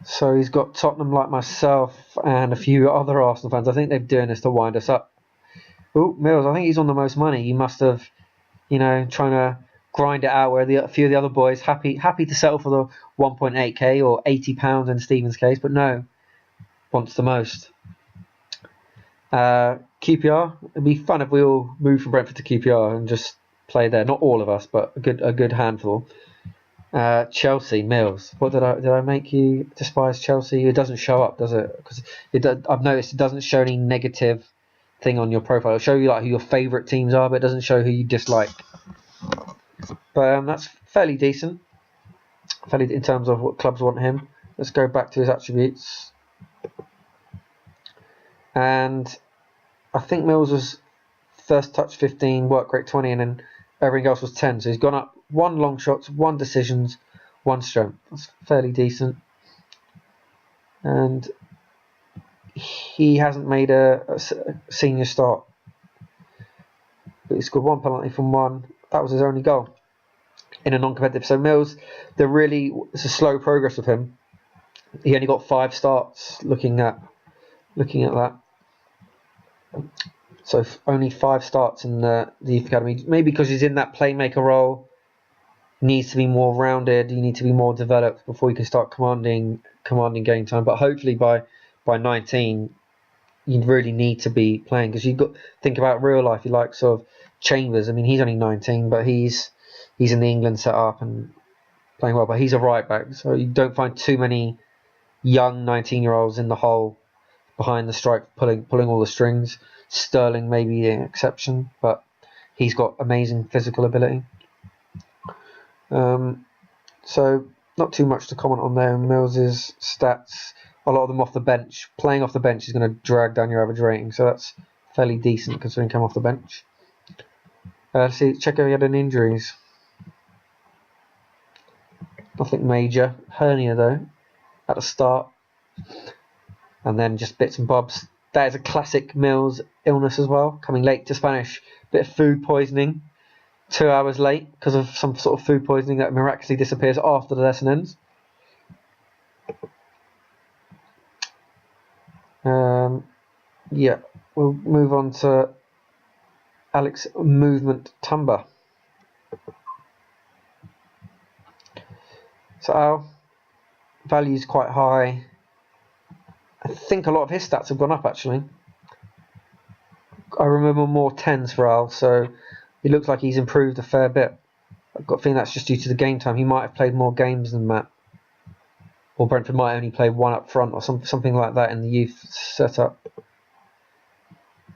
So he's got Tottenham like myself and a few other Arsenal fans. I think they're doing this to wind us up. Oh, Mills, I think he's on the most money. He must have, trying to grind it out where a few of the other boys happy to settle for the 1.8k or £80 in Stephen's case, but no, wants the most. QPR, it'd be fun if we all moved from Brentford to QPR and just play there. Not all of us, but a good handful. Chelsea, Mills. What did I make you despise Chelsea? It doesn't show up, does it? Because I've noticed it doesn't show any negative thing on your profile. It'll show you like who your favourite teams are, but it doesn't show who you dislike. But that's fairly decent. Fairly in terms of what clubs want him. Let's go back to his attributes. And I think Mills was first touch 15, work rate 20, and then everything else was 10. So he's gone up 1 long shots, 1 decisions, 1 strength. That's fairly decent. And he hasn't made a senior start. But he scored 1 penalty from 1. That was his only goal in a non-competitive. So Mills, it's a slow progress with him. He only got 5 starts looking at that. So only 5 starts in the youth academy. Maybe because he's in that playmaker role, needs to be more rounded. You need to be more developed before you can start commanding game time. But hopefully by 19, you really need to be playing, because you've got to think about real life. You like sort of Chambers. I mean, he's only 19, but he's in the England setup and playing well. But he's a right back, so you don't find too many young 19-year-olds in the hole behind the strike pulling all the strings. Sterling may be an exception, but he's got amazing physical ability. So not too much to comment on there. Mills's stats, a lot of them off the bench. Playing off the bench is going to drag down your average rating, so that's fairly decent considering he came off the bench. Let's check if he had any injuries. Nothing major. Hernia though, at the start. And then just bits and bobs. That is a classic Mills illness as well. Coming late to Spanish. Bit of food poisoning. 2 hours late because of some sort of food poisoning that miraculously disappears after the lesson ends. We'll move on to Alex Movement Tumba. So our value's quite high. I think a lot of his stats have gone up actually. I remember more 10s for Al, so it looks like he's improved a fair bit. I've got a feeling that's just due to the game time. He might have played more games than Matt. Or Brentford might only play 1 up front or something like that in the youth setup.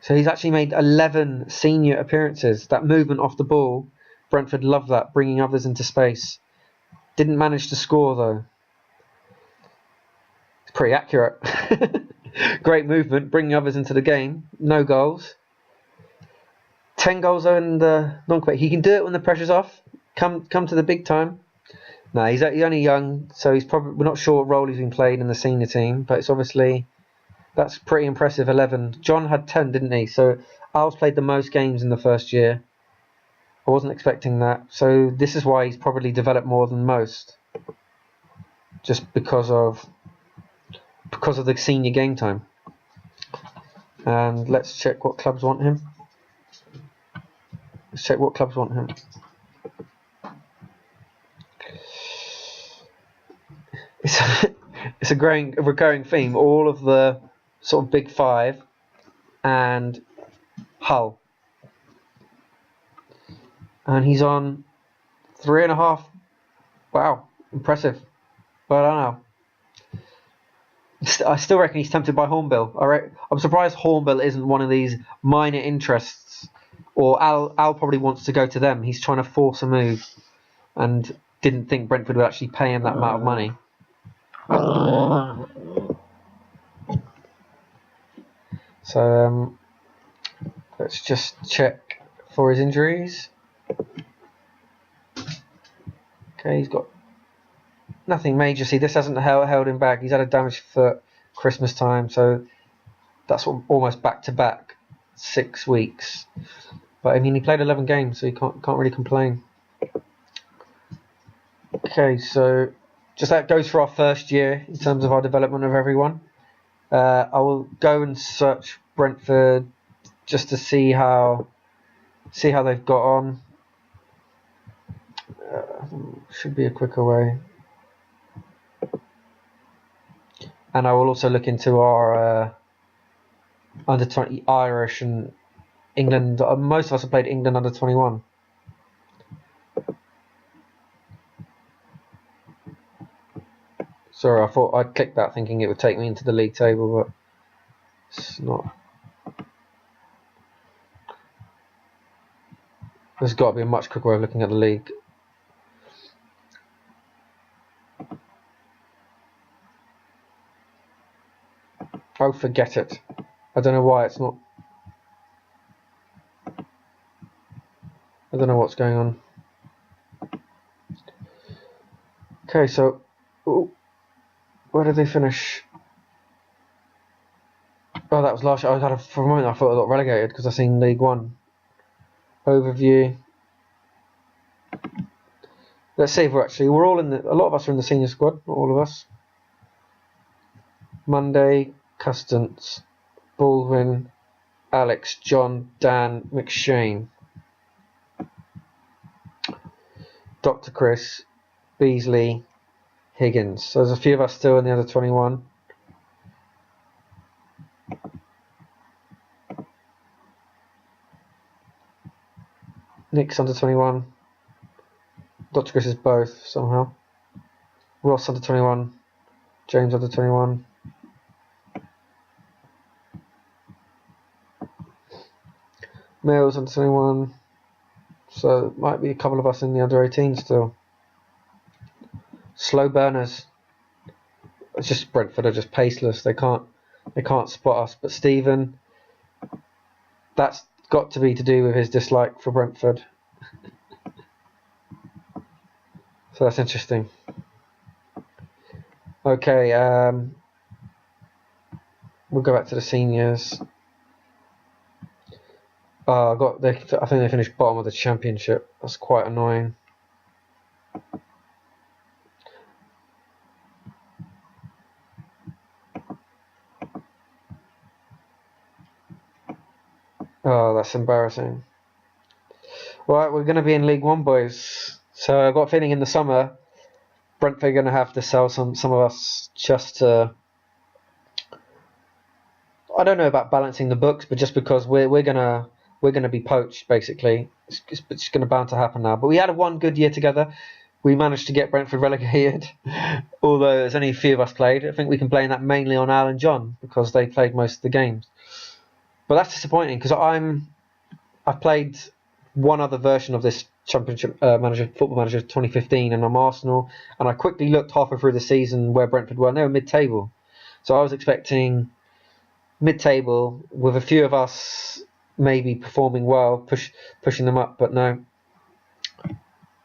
So he's actually made 11 senior appearances. That movement off the ball, Brentford love that, bringing others into space. Didn't manage to score though. It's pretty accurate. Great movement, bringing others into the game. No goals. 10 goals though in the non-competitive. He can do it when the pressure's off. Come to the big time. No, he's only young, so we're not sure what role he's been played in the senior team, but it's obviously, that's pretty impressive. 11. John had 10, didn't he? So Al's played the most games in the first year. I wasn't expecting that. So this is why he's probably developed more than most. Just because of the senior game time. And let's check what clubs want him. Let's check what clubs want him. It's a recurring theme. All of the sort of big 5 and Hull. And he's on 3.5. Wow, impressive. But I don't know. I still reckon he's tempted by Hornbill. I'm surprised Hornbill isn't one of these minor interests. Or Al probably wants to go to them. He's trying to force a move and didn't think Brentford would actually pay him that amount of money. So let's just check for his injuries. Okay, he's got nothing major. See, this hasn't held him back. He's had a damaged foot Christmas time, so that's almost back-to-back 6 weeks. But I mean, he played 11 games, so you can't really complain. Okay, so just that goes for our first year in terms of our development of everyone. I will go and search Brentford just to see how they've got on. Should be a quicker way. And I will also look into our under 20 Irish and England. Most of us have played England under 21. Sorry, I thought I'd click that thinking it would take me into the league table, but it's not. There's got to be a much quicker way of looking at the league. Oh, forget it. I don't know why it's not. I don't know what's going on. Okay, so where did they finish? Oh, that was last year. For a moment I thought I got relegated because I seen League One. Overview. Let's see if we're all in a lot of us are in the senior squad, not all of us. Monday, Custance, Baldwin, Alex, John, Dan, McShane, Dr. Chris, Beasley, Higgins. So there's a few of us still in the under 21. Nick's under 21. Dr. Chris is both somehow. Ross under 21. James under 21. Mills under 21. So it might be a couple of us in the under 18 still. Slow burners. It's just Brentford are just paceless. They can't spot us. But Stephen, that's got to be to do with his dislike for Brentford. So that's interesting. Okay, we'll go back to the seniors. I think they finished bottom of the championship. That's quite annoying. Oh, that's embarrassing. Right, we're going to be in League One, boys. So I've got a feeling in the summer, Brentford are going to have to sell some of us just to. I don't know about balancing the books, but just because we're gonna be poached basically. It's going to bound to happen now. But we had one good year together. We managed to get Brentford relegated, although there's only a few of us played. I think we can blame that mainly on Al and John because they played most of the games. But that's disappointing because I've played one other version of this Championship Football Manager 2015, and I'm Arsenal. And I quickly looked halfway through the season where Brentford were, and they were mid-table. So I was expecting mid-table with a few of us maybe performing well, pushing them up, but no.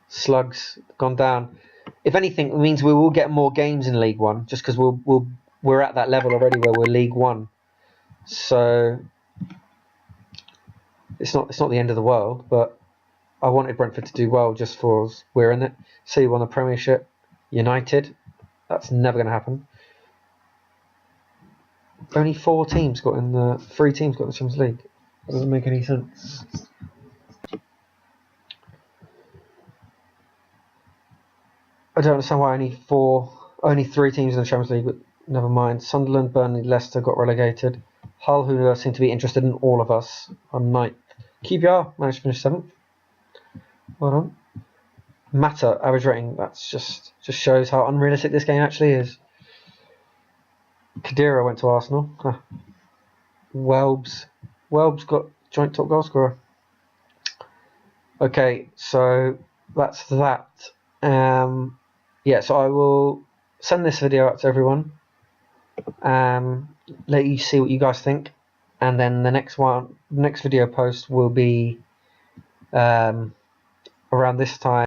Slugs gone down. If anything, it means we will get more games in League One, just because we're at that level already where we're League One. So it's not the end of the world, but I wanted Brentford to do well just for us. We're in it. So you won the Premiership. United. That's never going to happen. Only 3 teams got in the Champions League. That doesn't make any sense. I don't understand why only 3 teams in the Champions League, but never mind. Sunderland, Burnley, Leicester got relegated. Hull, who seem to be interested in all of us, on 9th. QPR managed to finish 7th. Well done. Mata, average rating, that's just shows how unrealistic this game actually is. Khedira went to Arsenal. Welbs got joint top goal scorer. Okay, so that's that. So I will send this video out to everyone. Let you see what you guys think, and then the next video post will be around this time.